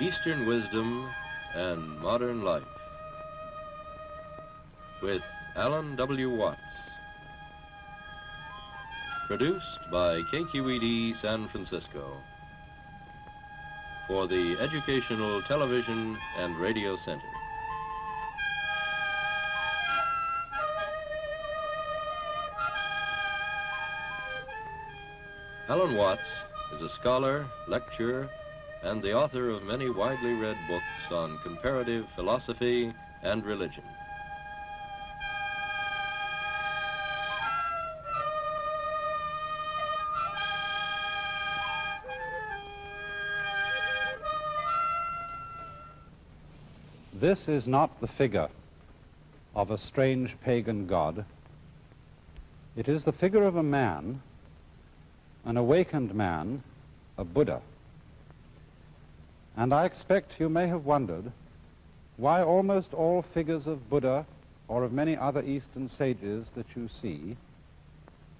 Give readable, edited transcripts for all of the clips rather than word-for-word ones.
Eastern Wisdom and Modern Life with Alan W. Watts. Produced by KQED San Francisco for the Educational Television and Radio Center. Alan Watts is a scholar, lecturer, and the author of many widely read books on comparative philosophy and religion. This is not the figure of a strange pagan god. It is the figure of a man, an awakened man, a Buddha. And I expect you may have wondered why almost all figures of Buddha or of many other Eastern sages that you see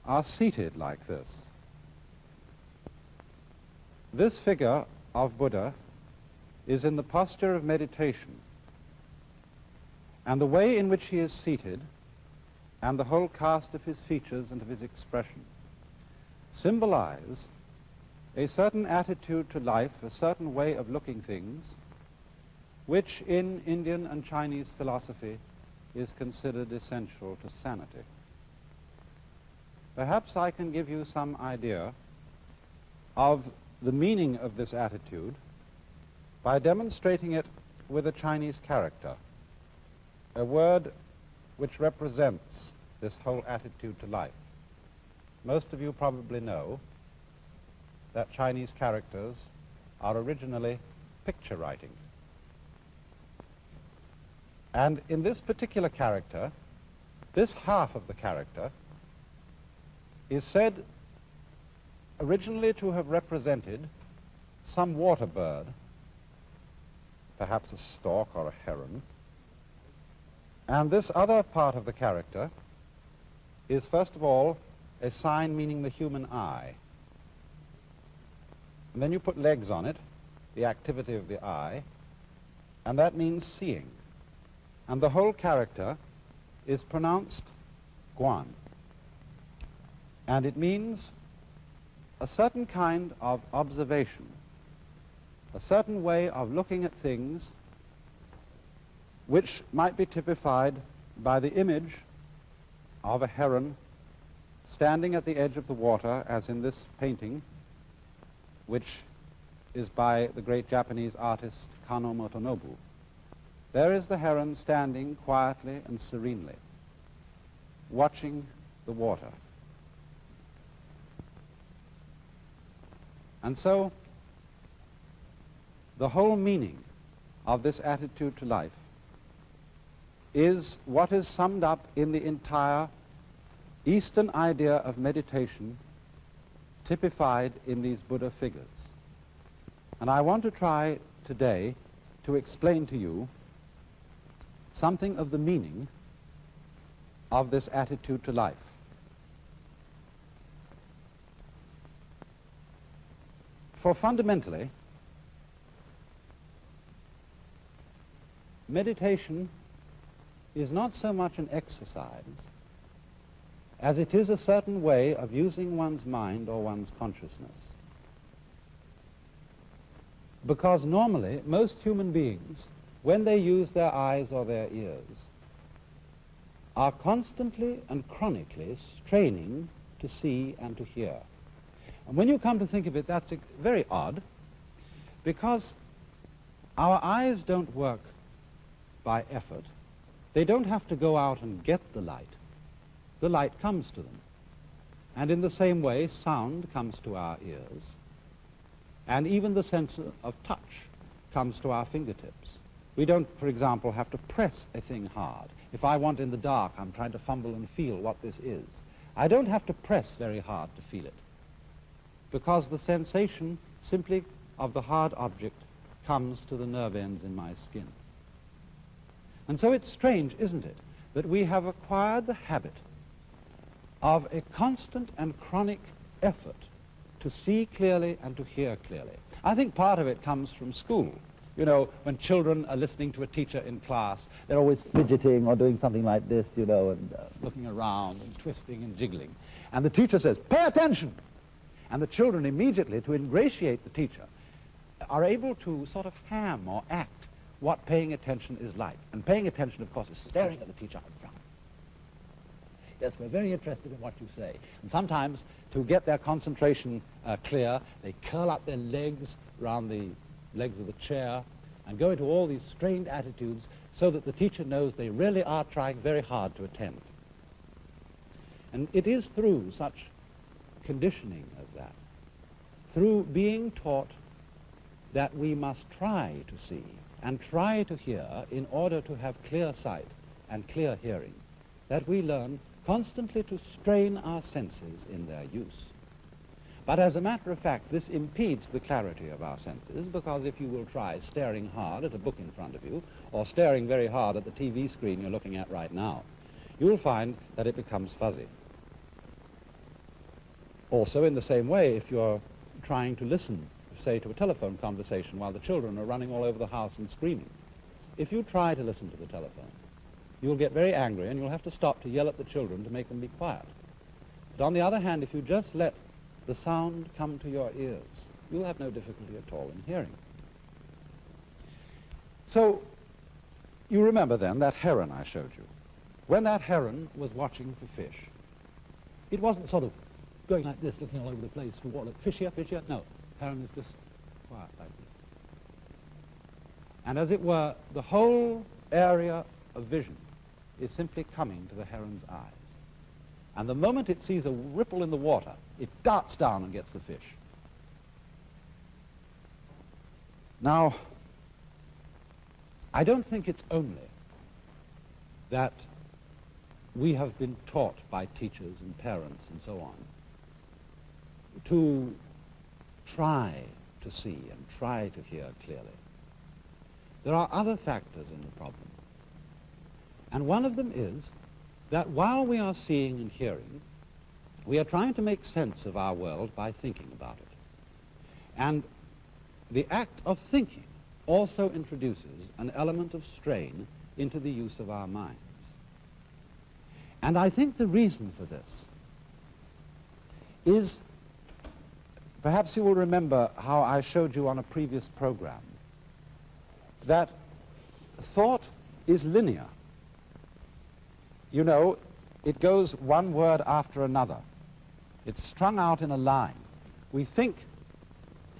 are seated like this. This figure of Buddha is in the posture of meditation, and the way in which he is seated and the whole cast of his features and of his expression symbolize a certain attitude to life, a certain way of looking things, which in Indian and Chinese philosophy is considered essential to sanity. Perhaps I can give you some idea of the meaning of this attitude by demonstrating it with a Chinese character, a word which represents this whole attitude to life. Most of you probably know that Chinese characters are originally picture writing. And in this particular character, this half of the character is said originally to have represented some water bird, perhaps a stork or a heron. And this other part of the character is, first of all, a sign meaning the human eye. And then you put legs on it, the activity of the eye, and that means seeing. And the whole character is pronounced Guan. And it means a certain kind of observation, a certain way of looking at things which might be typified by the image of a heron standing at the edge of the water, as in this painting, which is by the great Japanese artist Kano Motonobu. There is the heron standing quietly and serenely, watching the water. And so, the whole meaning of this attitude to life is what is summed up in the entire Eastern idea of meditation typified in these Buddha figures. And I want to try today to explain to you something of the meaning of this attitude to life. For fundamentally, meditation is not so much an exercise as it is a certain way of using one's mind or one's consciousness. Because normally, most human beings, when they use their eyes or their ears, are constantly and chronically straining to see and to hear. And when you come to think of it, that's very odd, because our eyes don't work by effort. They don't have to go out and get the light. The light comes to them. And in the same way, sound comes to our ears, and even the sense of touch comes to our fingertips. We don't, for example, have to press a thing hard. If I want in the dark, I'm trying to fumble and feel what this is. I don't have to press very hard to feel it, because the sensation simply of the hard object comes to the nerve ends in my skin. And so it's strange, isn't it, that we have acquired the habit of a constant and chronic effort to see clearly and to hear clearly. I think part of it comes from school. You know, when children are listening to a teacher in class, they're always fidgeting or doing something like this, you know, and looking around and twisting and jiggling. And the teacher says, "Pay attention!" And the children immediately, to ingratiate the teacher, are able to sort of ham or act what paying attention is like. And paying attention, of course, is staring at the teacher in front. Yes, we're very interested in what you say. And sometimes, to get their concentration clear, they curl up their legs around the legs of the chair and go into all these strained attitudes so that the teacher knows they really are trying very hard to attend. And it is through such conditioning as that, through being taught that we must try to see and try to hear in order to have clear sight and clear hearing, that we learn constantly to strain our senses in their use. But as a matter of fact, this impedes the clarity of our senses, because if you will try staring hard at a book in front of you, or staring very hard at the TV screen you're looking at right now, you will find that it becomes fuzzy. Also, in the same way, if you're trying to listen, say, to a telephone conversation while the children are running all over the house and screaming, if you try to listen to the telephone, you'll get very angry and you'll have to stop to yell at the children to make them be quiet. But on the other hand, if you just let the sound come to your ears, you'll have no difficulty at all in hearing. So, you remember then that heron I showed you. When that heron was watching for fish, it wasn't sort of going like this, looking all over the place for what, fish here, fish here. No, heron is just quiet like this. And as it were, the whole area of vision is simply coming to the heron's eyes. And the moment it sees a ripple in the water, it darts down and gets the fish. Now, I don't think it's only that we have been taught by teachers and parents and so on to try to see and try to hear clearly. There are other factors in the problem. And one of them is that while we are seeing and hearing, we are trying to make sense of our world by thinking about it. And the act of thinking also introduces an element of strain into the use of our minds. And I think the reason for this is, perhaps you will remember how I showed you on a previous program, that thought is linear. You know, it goes one word after another. It's strung out in a line. We think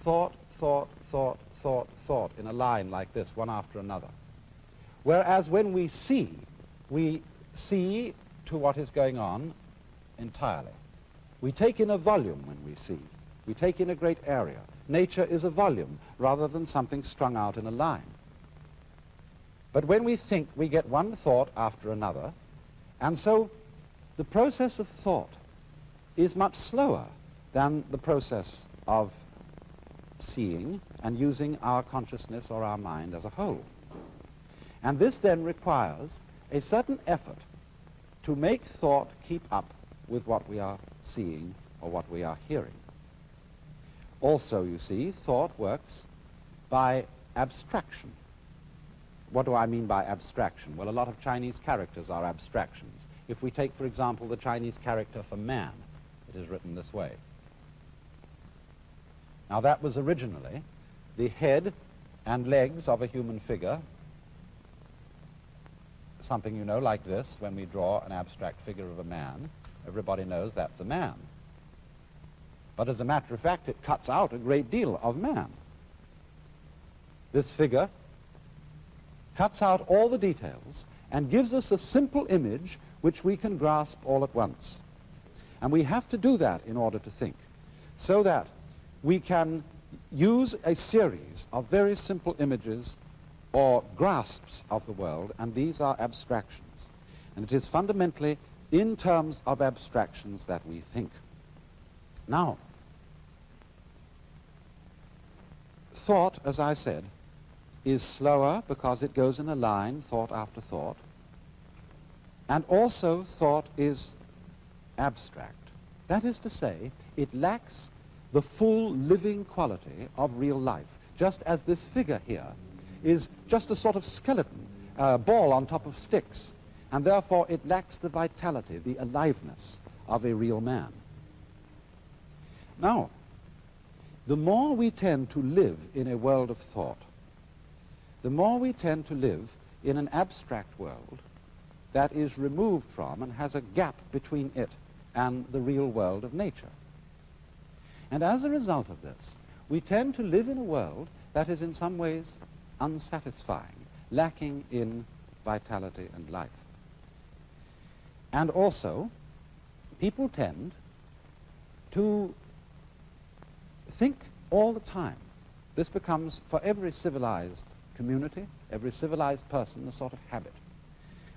thought, thought, thought, thought, thought in a line like this, one after another. Whereas when we see to what is going on entirely. We take in a volume when we see. We take in a great area. Nature is a volume rather than something strung out in a line. But when we think, we get one thought after another, and so the process of thought is much slower than the process of seeing and using our consciousness or our mind as a whole. And this then requires a certain effort to make thought keep up with what we are seeing or what we are hearing. Also, you see, thought works by abstraction. What do I mean by abstraction? Well, a lot of Chinese characters are abstractions. If we take, for example, the Chinese character for man, it is written this way. Now, that was originally the head and legs of a human figure, something, you know, like this. When we draw an abstract figure of a man, everybody knows that's a man. But as a matter of fact, it cuts out a great deal of man. This figure cuts out all the details and gives us a simple image which we can grasp all at once. And we have to do that in order to think, so that we can use a series of very simple images or grasps of the world, and these are abstractions. And it is fundamentally in terms of abstractions that we think. Now, thought, as I said, is slower because it goes in a line, thought after thought. And also thought is abstract. That is to say, it lacks the full living quality of real life, just as this figure here is just a sort of skeleton, ball on top of sticks, and therefore it lacks the vitality, the aliveness of a real man. Now, the more we tend to live in a world of thought, the more we tend to live in an abstract world that is removed from and has a gap between it and the real world of nature. And as a result of this, we tend to live in a world that is in some ways unsatisfying, lacking in vitality and life. And also, people tend to think all the time. This becomes, for every civilized community, every civilized person, a sort of habit,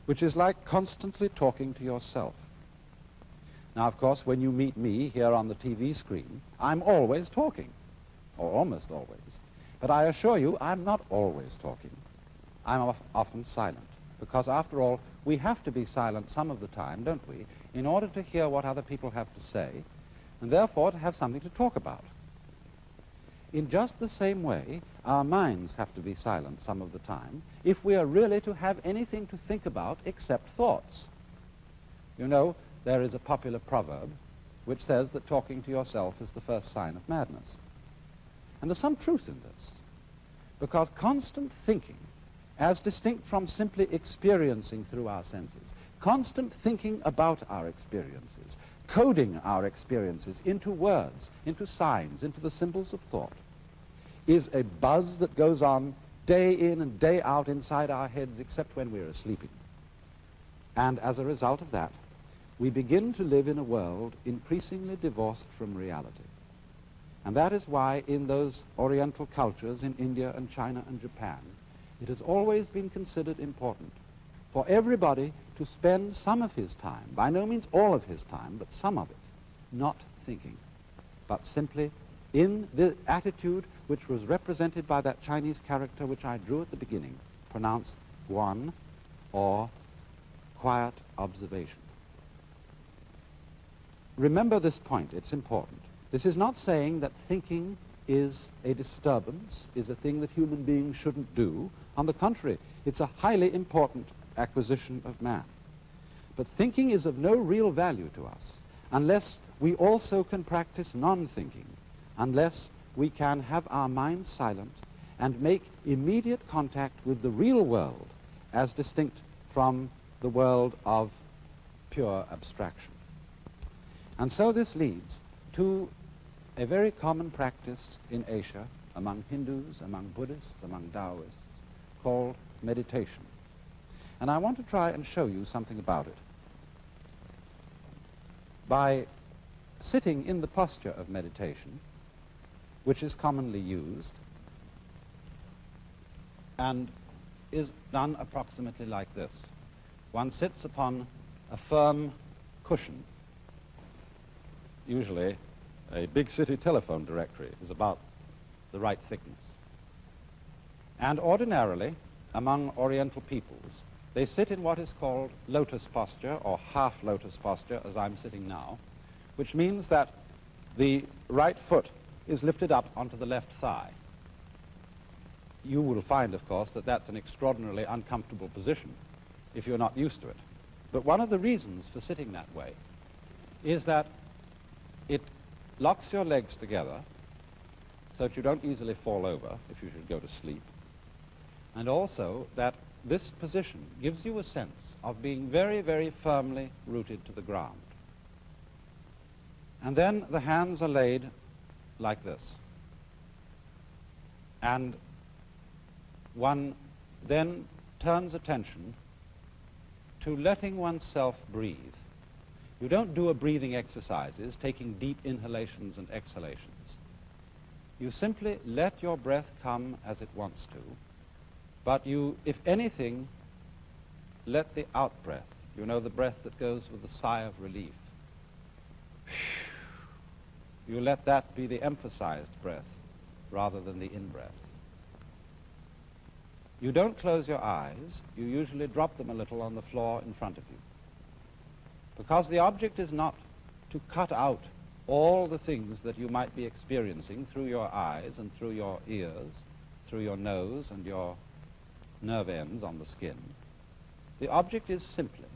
which is like constantly talking to yourself. Now, of course, when you meet me here on the TV screen, I'm always talking, or almost always. But I assure you, I'm not always talking. I'm often silent, because after all, we have to be silent some of the time, don't we, in order to hear what other people have to say, and therefore to have something to talk about. In just the same way, our minds have to be silent some of the time if we are really to have anything to think about except thoughts. You know, there is a popular proverb which says that talking to yourself is the first sign of madness. And there's some truth in this, because constant thinking, as distinct from simply experiencing through our senses, constant thinking about our experiences, coding our experiences into words, into signs, into the symbols of thought, is a buzz that goes on day in and day out inside our heads, except when we're sleeping. And as a result of that, we begin to live in a world increasingly divorced from reality. And that is why in those Oriental cultures in India and China and Japan, it has always been considered important for everybody to spend some of his time, by no means all of his time, but some of it, not thinking, but simply in the attitude which was represented by that Chinese character which I drew at the beginning, pronounced guan, or quiet observation. Remember this point, it's important. This is not saying that thinking is a disturbance, is a thing that human beings shouldn't do. On the contrary, it's a highly important acquisition of man. But thinking is of no real value to us unless we also can practice non-thinking, unless we can have our minds silent and make immediate contact with the real world as distinct from the world of pure abstraction. And so this leads to a very common practice in Asia, among Hindus, among Buddhists, among Taoists, called meditation. And I want to try and show you something about it. By sitting in the posture of meditation, which is commonly used, and is done approximately like this. One sits upon a firm cushion. Usually, a big city telephone directory is about the right thickness. And ordinarily, among Oriental peoples, they sit in what is called lotus posture, or half lotus posture, as I'm sitting now, which means that the right foot is lifted up onto the left thigh. You will find, of course, that that's an extraordinarily uncomfortable position if you're not used to it. But one of the reasons for sitting that way is that it locks your legs together so that you don't easily fall over if you should go to sleep. And also that this position gives you a sense of being very, very firmly rooted to the ground. And then the hands are laid like this. And one then turns attention to letting oneself breathe. You don't do a breathing exercises, taking deep inhalations and exhalations. You simply let your breath come as it wants to, but you, if anything, let the out-breath, you know, the breath that goes with a sigh of relief, you let that be the emphasized breath rather than the in-breath. You don't close your eyes. You usually drop them a little on the floor in front of you, because the object is not to cut out all the things that you might be experiencing through your eyes and through your ears, through your nose and your nerve ends on the skin. The object is simply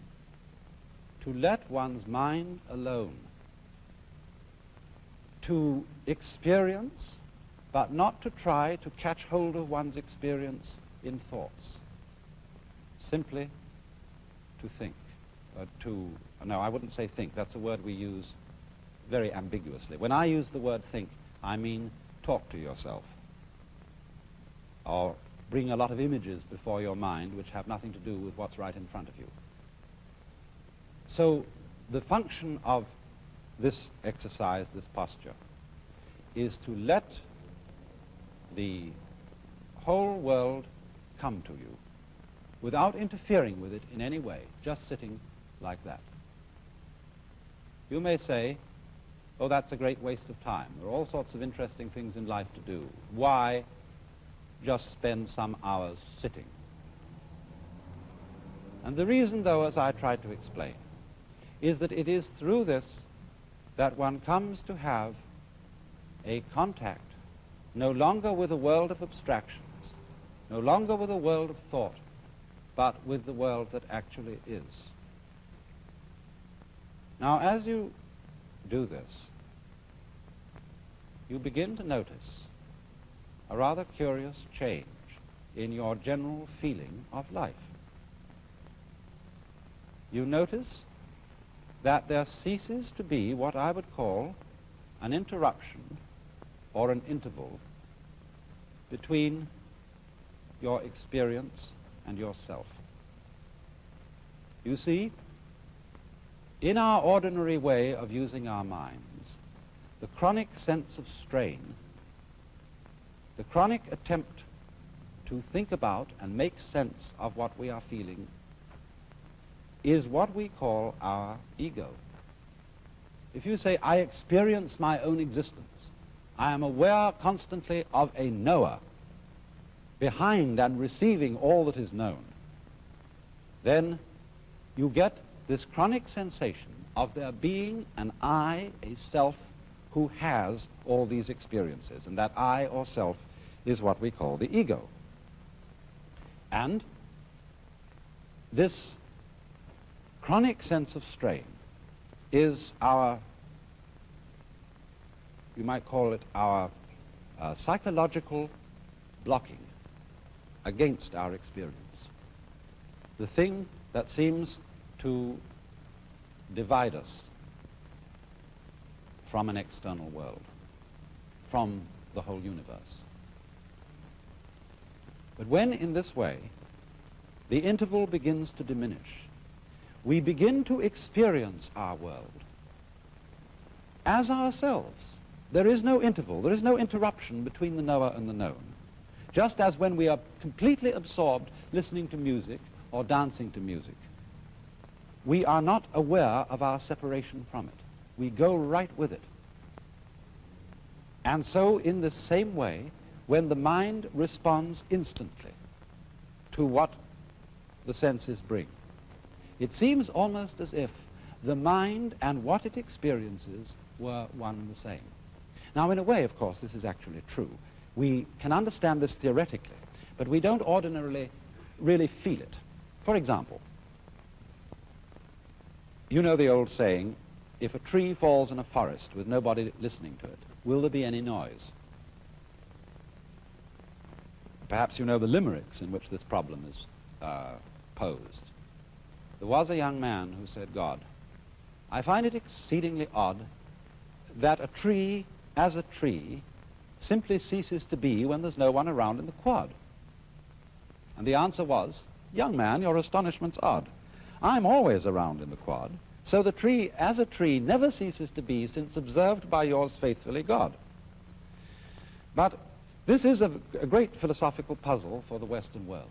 to let one's mind alone, to experience, but not to try to catch hold of one's experience in thoughts. Simply to think. No, I wouldn't say think. That's a word we use very ambiguously. When I use the word think, I mean talk to yourself, or bring a lot of images before your mind which have nothing to do with what's right in front of you. So the function of this exercise, this posture, is to let the whole world come to you without interfering with it in any way, just sitting like that. You may say, oh, that's a great waste of time. There are all sorts of interesting things in life to do. Why just spend some hours sitting? And the reason, though, as I tried to explain, is that it is through this that one comes to have a contact no longer with a world of abstractions, no longer with a world of thought, but with the world that actually is. Now, as you do this, you begin to notice a rather curious change in your general feeling of life. You notice that there ceases to be what I would call an interruption or an interval between your experience and yourself. You see, in our ordinary way of using our minds, the chronic sense of strain, the chronic attempt to think about and make sense of what we are feeling, is what we call our ego. If you say, I experience my own existence, I am aware constantly of a knower behind and receiving all that is known, then you get this chronic sensation of there being an I, a self, who has all these experiences, and that I or self is what we call the ego. And this chronic sense of strain is our, you might call it our psychological blocking against our experience. The thing that seems to divide us from an external world, from the whole universe. But when in this way the interval begins to diminish, we begin to experience our world as ourselves. There is no interval, there is no interruption between the knower and the known. Just as when we are completely absorbed listening to music or dancing to music, we are not aware of our separation from it. We go right with it. And so in the same way, when the mind responds instantly to what the senses bring, it seems almost as if the mind and what it experiences were one and the same. Now, in a way, of course, this is actually true. We can understand this theoretically, but we don't ordinarily really feel it. For example, you know the old saying, if a tree falls in a forest with nobody listening to it, will there be any noise? Perhaps you know the limericks in which this problem is posed. There was a young man who said, God, I find it exceedingly odd that a tree, as a tree, simply ceases to be when there's no one around in the quad. And the answer was, young man, your astonishment's odd. I'm always around in the quad, so the tree, as a tree, never ceases to be since observed by yours faithfully, God. But this is a great philosophical puzzle for the Western world.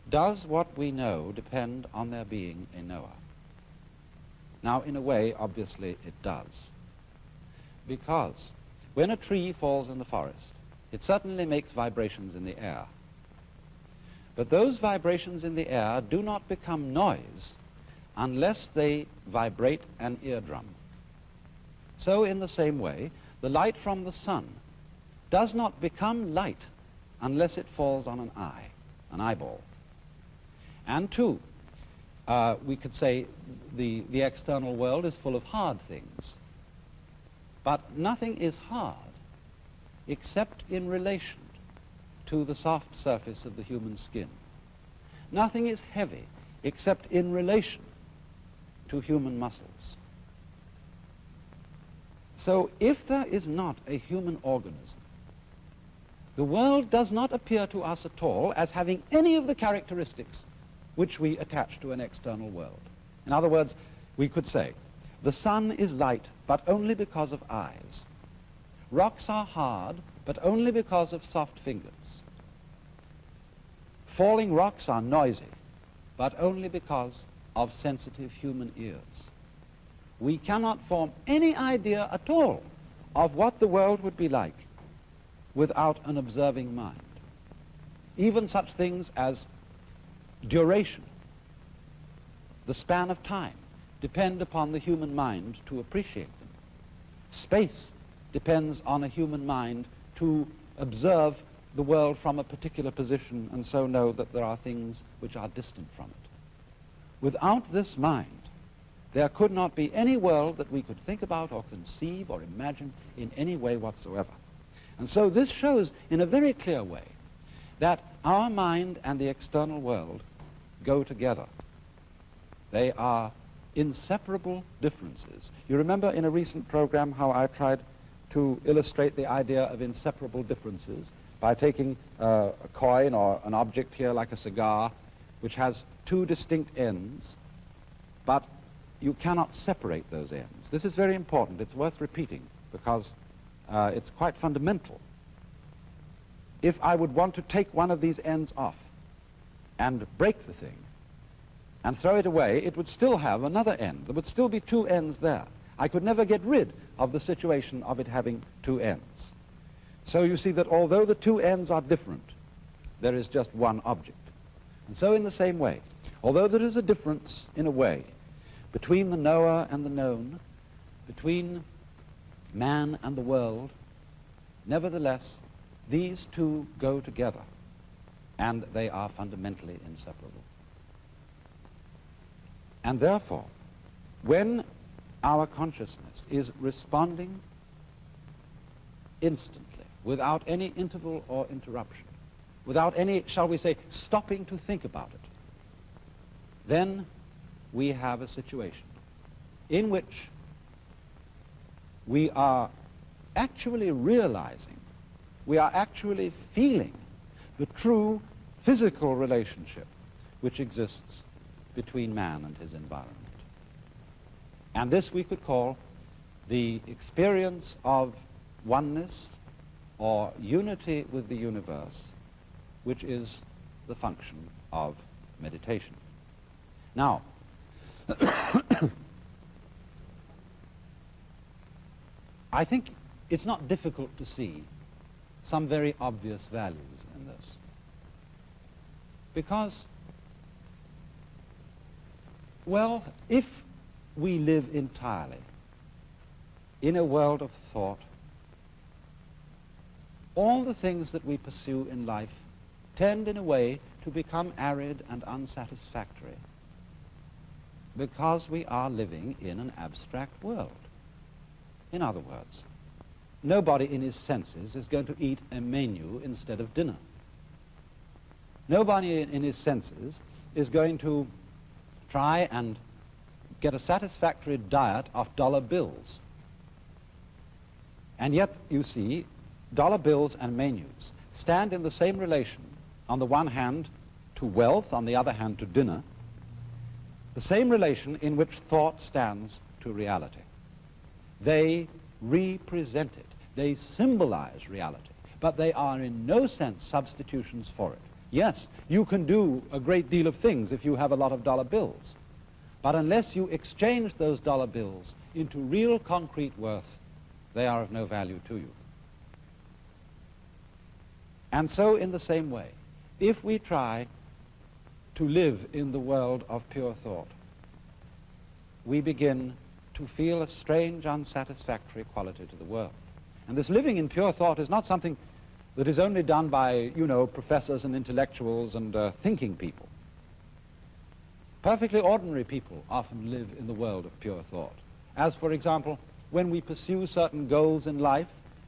Does what we know depend on there being a knower? Now, in a way, obviously, it does. Because when a tree falls in the forest, it certainly makes vibrations in the air. But those vibrations in the air do not become noise unless they vibrate an eardrum. So in the same way, the light from the sun does not become light unless it falls on an eye. an eyeball. And two, we could say the external world is full of hard things. But nothing is hard except in relation to the soft surface of the human skin. Nothing is heavy except in relation to human muscles. So if there is not a human organism, the world does not appear to us at all as having any of the characteristics which we attach to an external world. In other words, we could say, the sun is light, but only because of eyes. Rocks are hard, but only because of soft fingers. Falling rocks are noisy, but only because of sensitive human ears. We cannot form any idea at all of what the world would be like without an observing mind. Even such things as duration, the span of time, depend upon the human mind to appreciate them. Space depends on a human mind to observe the world from a particular position and so know that there are things which are distant from it. Without this mind, there could not be any world that we could think about or conceive or imagine in any way whatsoever. And so this shows in a very clear way that our mind and the external world go together. They are inseparable differences. You remember in a recent program how I tried to illustrate the idea of inseparable differences by taking a coin or an object here like a cigar, which has two distinct ends, but you cannot separate those ends. This is very important. It's worth repeating because it's quite fundamental. If I would want to take one of these ends off and break the thing and throw it away, it would still have another end. There would still be two ends there. I could never get rid of the situation of it having two ends. So you see that although the two ends are different, there is just one object. And so in the same way, although there is a difference in a way between the knower and the known, between man and the world, nevertheless, these two go together, and they are fundamentally inseparable. And therefore, when our consciousness is responding instantly, without any interval or interruption, without any, shall we say, stopping to think about it, then we have a situation in which we are actually realizing, we are actually feeling the true physical relationship which exists between man and his environment. And this we could call the experience of oneness or unity with the universe, which is the function of meditation. Now, I think it's not difficult to see some very obvious values in this. Because, well, if we live entirely in a world of thought, all the things that we pursue in life tend in a way to become arid and unsatisfactory because we are living in an abstract world. In other words, nobody in his senses is going to eat a menu instead of dinner. Nobody in his senses is going to try and get a satisfactory diet off dollar bills. And yet, you see, dollar bills and menus stand in the same relation, on the one hand to wealth, on the other hand to dinner, the same relation in which thought stands to reality. They represent it. They symbolize reality, but they are in no sense substitutions for it. Yes, you can do a great deal of things if you have a lot of dollar bills, but unless you exchange those dollar bills into real concrete worth, they are of no value to you. And so in the same way, if we try to live in the world of pure thought, we begin to feel a strange, unsatisfactory quality to the world. And this living in pure thought is not something that is only done by, professors and intellectuals and thinking people. Perfectly ordinary people often live in the world of pure thought. As, for example, when we pursue certain goals in life,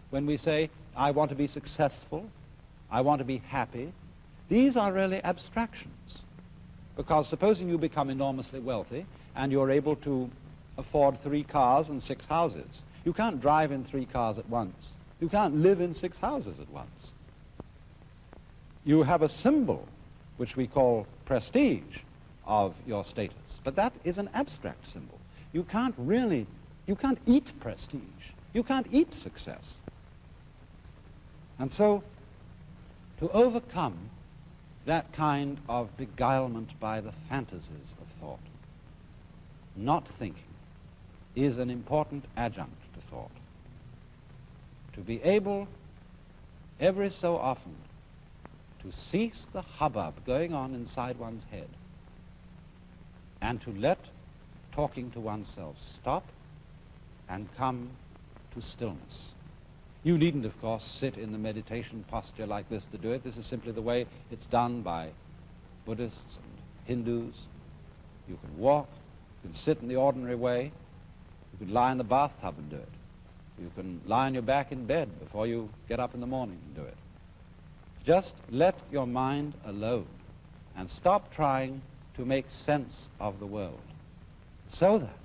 when we say, I want to be successful, I want to be happy, these are really abstractions. Because supposing you become enormously wealthy and you're able to afford 3 cars and 6 houses, you can't drive in 3 cars at once. You can't live in 6 houses at once. You have a symbol, which we call prestige, of your status. But that is an abstract symbol. You can't eat prestige. You can't eat success. And so, to overcome that kind of beguilement by the fantasies of thought, not thinking is an important adjunct to thought. To be able, every so often, to cease the hubbub going on inside one's head and to let talking to oneself stop and come to stillness. You needn't, of course, sit in the meditation posture like this to do it. This is simply the way it's done by Buddhists and Hindus. You can walk, you can sit in the ordinary way, you can lie in the bathtub and do it. You can lie on your back in bed before you get up in the morning and do it. Just let your mind alone and stop trying to make sense of the world, so that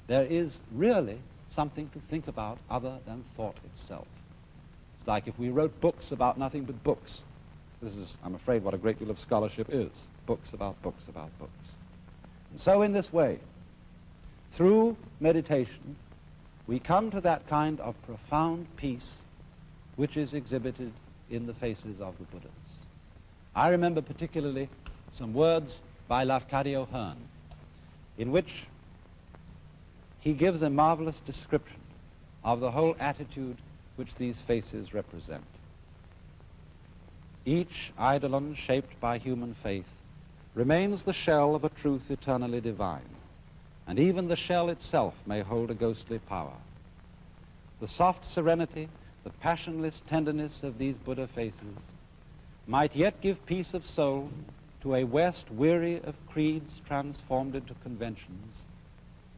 there is really something to think about other than thought itself. It's like if we wrote books about nothing but books. This is, I'm afraid, what a great deal of scholarship is. Books about books about books. And so in this way, through meditation, we come to that kind of profound peace which is exhibited in the faces of the Buddhas. I remember particularly some words by Lafcadio Hearn, in which he gives a marvelous description of the whole attitude which these faces represent. Each eidolon shaped by human faith remains the shell of a truth eternally divine, and even the shell itself may hold a ghostly power. The soft serenity, the passionless tenderness of these Buddha faces might yet give peace of soul to a West weary of creeds transformed into conventions,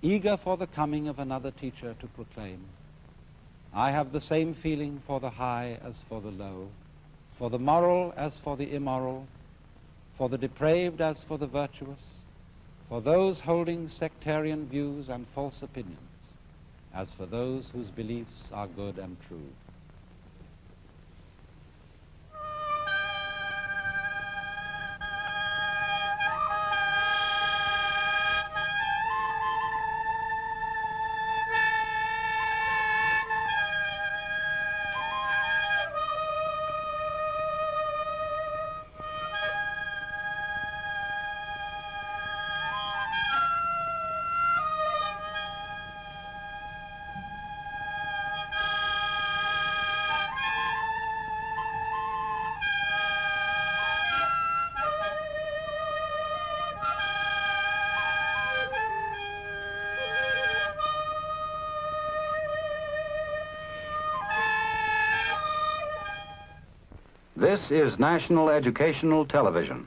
eager for the coming of another teacher to proclaim, I have the same feeling for the high as for the low, for the moral as for the immoral, for the depraved as for the virtuous, for those holding sectarian views and false opinions, as for those whose beliefs are good and true. This is National Educational Television.